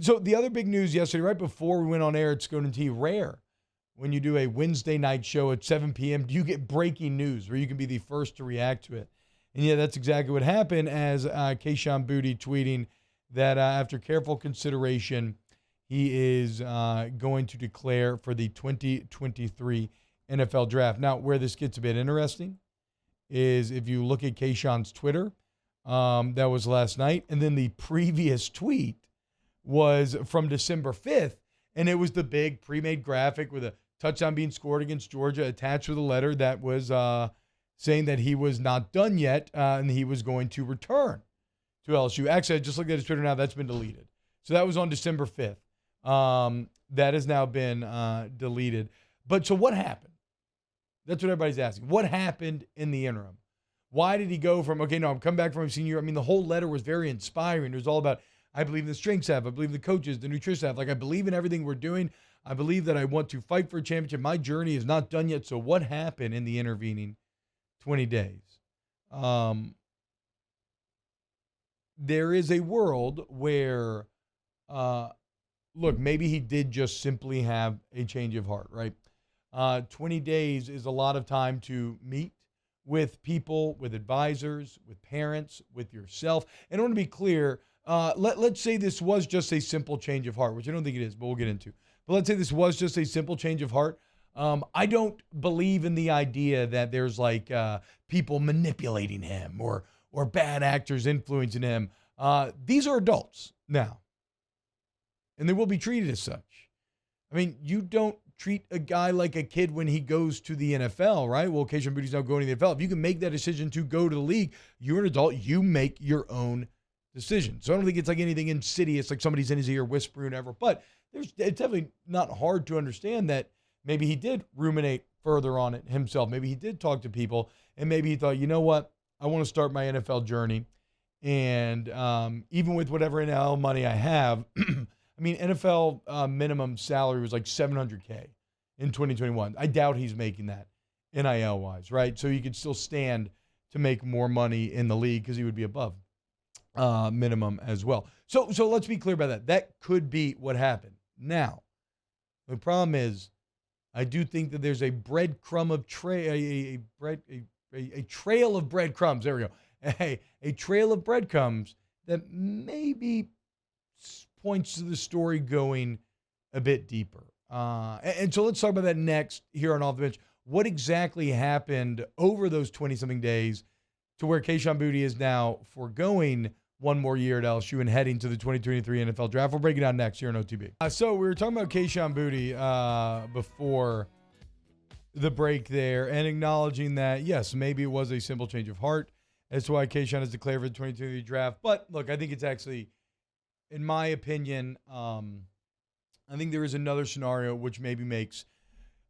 So the other big news yesterday, right before we went on air, it's going to be rare when you do a Wednesday night show at 7 p.m. You get breaking news where you can be the first to react to it. And yeah, that's exactly what happened as Kayshon Boutte tweeting that after careful consideration, he is going to declare for the 2023 NFL Draft. Now, where this gets a bit interesting is if you look at Kayshon's Twitter, that was last night, and then the previous tweet was from December 5th, and it was the big pre-made graphic with a touchdown being scored against Georgia attached with a letter that was saying that he was not done yet and he was going to return to LSU. Actually, I just looked at his Twitter now. That's been deleted. So that was on December 5th. That has now been deleted. But so what happened? That's what everybody's asking. What happened in the interim? Why did he go from, okay, no, I'm coming back from my senior year. I mean, the whole letter was very inspiring. It was all about, I believe in the strength staff. I believe in the coaches, the nutrition staff. Like, I believe in everything we're doing. I believe that I want to fight for a championship. My journey is not done yet. So what happened in the intervening 20 days? There is a world where, look, maybe he did just simply have a change of heart, right? 20 days is a lot of time to meet with people, with advisors, with parents, with yourself. And I want to be clear, let's say this was just a simple change of heart, which I don't think it is, but we'll get into. But let's say this was just a simple change of heart. I don't believe in the idea that there's like people manipulating him or bad actors influencing him. These are adults now, and they will be treated as such. I mean, you don't treat a guy like a kid when he goes to the NFL, right? Well, Kayshon Boutte's now going to the NFL. If you can make that decision to go to the league, you're an adult. You make your own decision. So I don't think it's like anything insidious, like somebody's in his ear whispering or whatever. But it's definitely not hard to understand that maybe he did ruminate further on it himself. Maybe he did talk to people, and maybe he thought, you know what? I want to start my NFL journey. And even with whatever NIL money I have, I mean, NFL minimum salary was like $700K in 2021. I doubt he's making that NIL-wise, right? So he could still stand to make more money in the league because he would be above minimum as well. So let's be clear about that. That could be what happened. Now, the problem is, I do think that there's a breadcrumb of a trail of breadcrumbs. There we go. A trail of breadcrumbs that maybe points to the story going a bit deeper. And so let's talk about that next here on Off the Bench. What exactly happened over those 20-something days to where Kayshon Boutte is now foregoing one more year at LSU and heading to the 2023 NFL Draft? We'll break it down next here on OTB. So we were talking about Kayshon Boutte before the break there and acknowledging that, yes, maybe it was a simple change of heart as to why Kayshon is declared for the 2023 Draft. But, look, I think it's actually, in my opinion, I think there is another scenario which maybe makes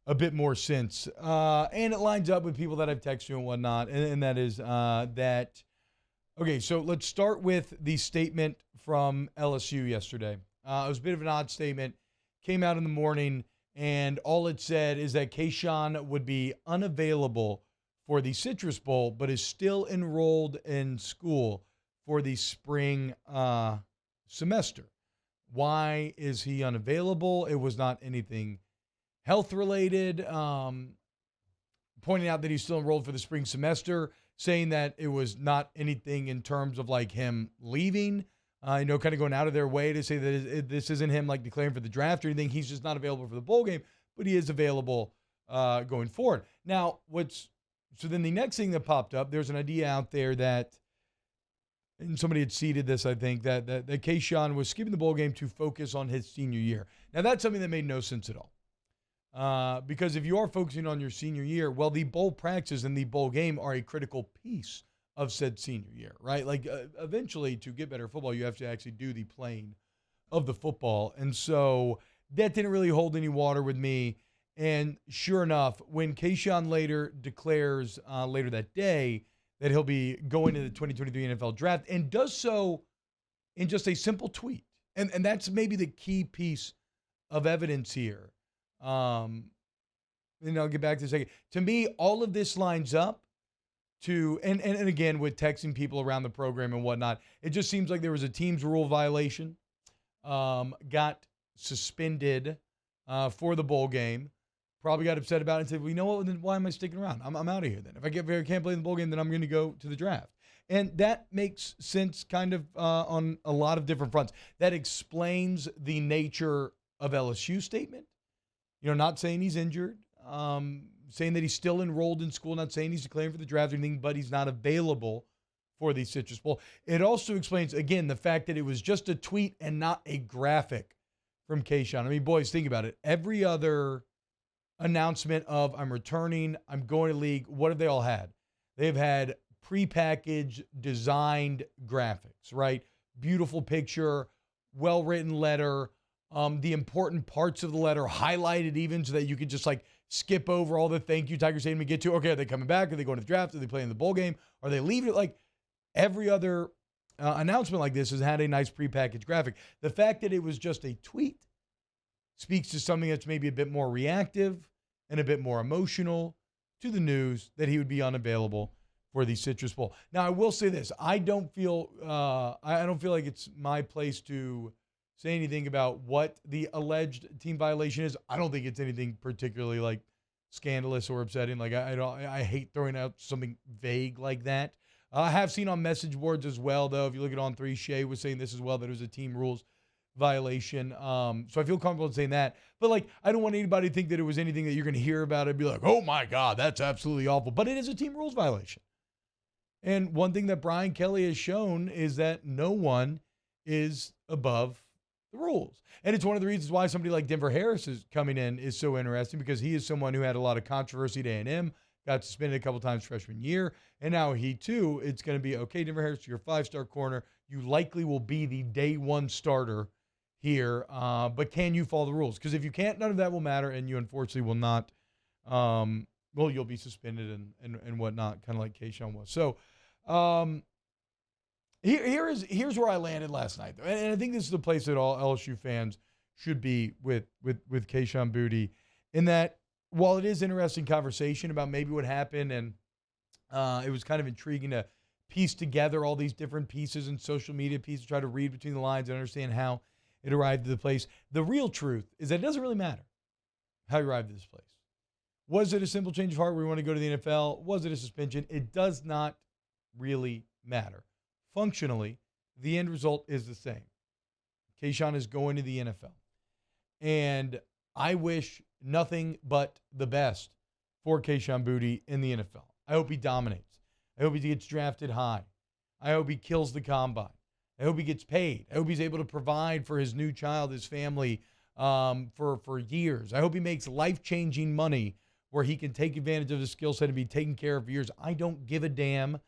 a bit more sense. And it lines up with people that I've texted you and whatnot, and that is that, okay, so let's start with the statement from LSU yesterday. It was a bit of an odd statement. Came out in the morning, and all it said is that Kayshon would be unavailable for the Citrus Bowl, but is still enrolled in school for the spring semester. Why is he unavailable? It was not anything health-related. Pointing out that he's still enrolled for the spring semester, saying that it was not anything in terms of like him leaving, kind of going out of their way to say that this isn't him like declaring for the draft or anything. He's just not available for the bowl game, but he is available going forward. Now, so then the next thing that popped up, there's an idea out there that, and somebody had seeded this, I think, that Kayshon was skipping the bowl game to focus on his senior year. Now, that's something that made no sense at all. Because if you are focusing on your senior year, well, the bowl practices and the bowl game are a critical piece of said senior year, right? Like, eventually, to get better football, you have to actually do the playing of the football. And so that didn't really hold any water with me. And sure enough, when Kayshon later declares later that day that he'll be going to the 2023 NFL Draft and does so in just a simple tweet. And that's maybe the key piece of evidence here. And I'll get back to this in a second. To me, all of this lines up to, and again, with texting people around the program and whatnot, it just seems like there was a team's rule violation. got suspended for the bowl game. Probably got upset about it and said, well, you know what, then why am I sticking around? I'm out of here then. If I can't play in the bowl game, then I'm going to go to the draft. And that makes sense kind of on a lot of different fronts. That explains the nature of LSU's statement. Not saying he's injured, saying that he's still enrolled in school, not saying he's declaring for the draft or anything, but he's not available for the Citrus Bowl. It also explains, again, the fact that it was just a tweet and not a graphic from Kayshon. I mean, boys, think about it. Every other announcement of I'm returning, I'm going to league, what have they all had? They've had prepackaged, designed graphics, right? Beautiful picture, well-written letter, the important parts of the letter highlighted even so that you could just like skip over all the thank you Tiger Stadium to get to. Okay, are they coming back? Are they going to the draft? Are they playing the bowl game? Are they leaving it? Like every other announcement like this has had a nice prepackaged graphic. The fact that it was just a tweet speaks to something that's maybe a bit more reactive and a bit more emotional to the news that he would be unavailable for the Citrus Bowl. Now, I will say this: I don't feel like it's my place to say anything about what the alleged team violation is. I don't think it's anything particularly like scandalous or upsetting. Like I hate throwing out something vague like that. I have seen on message boards as well, though. If you look at On3, Shea was saying this as well, that it was a team rules violation. So I feel comfortable in saying that. But, like, I don't want anybody to think that it was anything that you're going to hear about and be like, oh, my God, that's absolutely awful. But it is a team rules violation. And one thing that Brian Kelly has shown is that no one is above the rules. And it's one of the reasons why somebody like Denver Harris is coming in is so interesting, because he is someone who had a lot of controversy at A&M, got suspended a couple times freshman year, and now he, too, it's going to be, okay, Denver Harris, you're a five-star corner. You likely will be the day one starter here, but can you follow the rules? Because if you can't, none of that will matter, and you unfortunately will not, you'll be suspended and whatnot, kind of like Kayshon was. So here's where I landed last night, and I think this is the place that all LSU fans should be with Kayshon Boutte, in that while it is interesting conversation about maybe what happened, and it was kind of intriguing to piece together all these different pieces and social media pieces, try to read between the lines and understand how it arrived to the place. The real truth is that it doesn't really matter how you arrived to this place. Was it a simple change of heart where we want to go to the NFL? Was it a suspension? It does not really matter. Functionally, the end result is the same. Kayshon is going to the NFL. And I wish nothing but the best for Kayshon Boutte in the NFL. I hope he dominates. I hope he gets drafted high. I hope he kills the combine. I hope he gets paid. I hope he's able to provide for his new child, his family, for years. I hope he makes life-changing money where he can take advantage of his skill set and be taken care of for years. I don't give a damn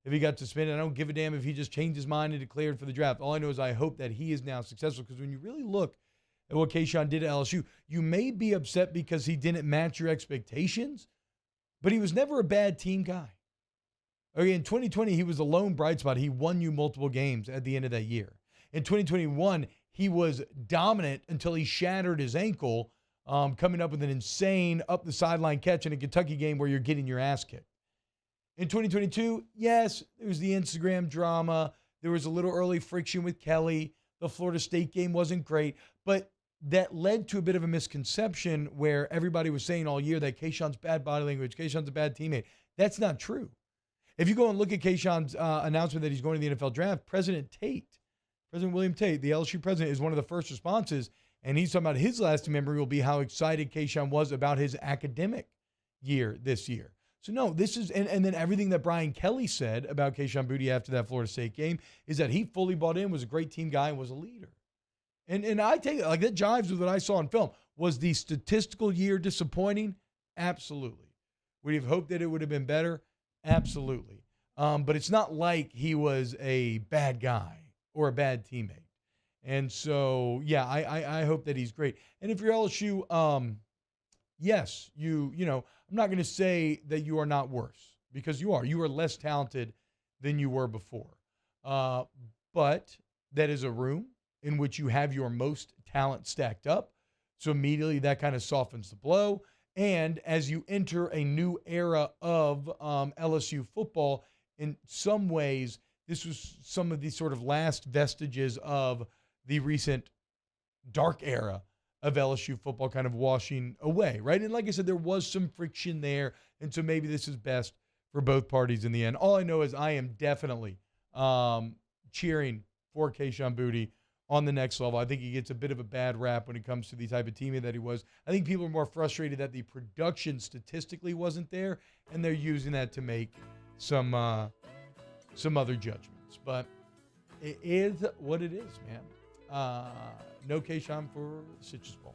if he got suspended. I don't give a damn if he just changed his mind and declared for the draft. All I know is I hope that he is now successful, because when you really look at what Kayshon did at LSU, you may be upset because he didn't match your expectations, but he was never a bad team guy. Okay, in 2020, he was a lone bright spot. He won you multiple games at the end of that year. In 2021, he was dominant until he shattered his ankle, coming up with an insane up-the-sideline catch in a Kentucky game where you're getting your ass kicked. In 2022, yes, there was the Instagram drama. There was a little early friction with Kelly. The Florida State game wasn't great, but that led to a bit of a misconception where everybody was saying all year that Kayshon's bad body language, Kayshon's a bad teammate. That's not true. If you go and look at Kayshon's announcement that he's going to the NFL draft, President William Tate, the LSU president, is one of the first responses, and he's talking about his lasting memory will be how excited Kayshon was about his academic year this year. So no, this is, and then everything that Brian Kelly said about Kayshon Boutte after that Florida State game is that he fully bought in, was a great team guy, and was a leader. And I take it, like, that jives with what I saw in film. Was the statistical year disappointing? Absolutely. Would you have hoped that it would have been better? Absolutely. But it's not like he was a bad guy or a bad teammate. And so, yeah, I hope that he's great. And if you're LSU, yes, you know, I'm not going to say that you are not worse, because you are. You are less talented than you were before. But that is a room in which you have your most talent stacked up. So immediately that kind of softens the blow. And as you enter a new era of LSU football, in some ways, this was some of the sort of last vestiges of the recent dark era of LSU football kind of washing away, right? And like I said, there was some friction there, and so maybe this is best for both parties in the end. All I know is I am definitely cheering for Kayshon Boutte on the next level. I think he gets a bit of a bad rap when it comes to the type of teammate that he was. I think people are more frustrated that the production statistically wasn't there, and they're using that to make some other judgments. But it is what it is, man. No Kayshon for the Citrus Bowl.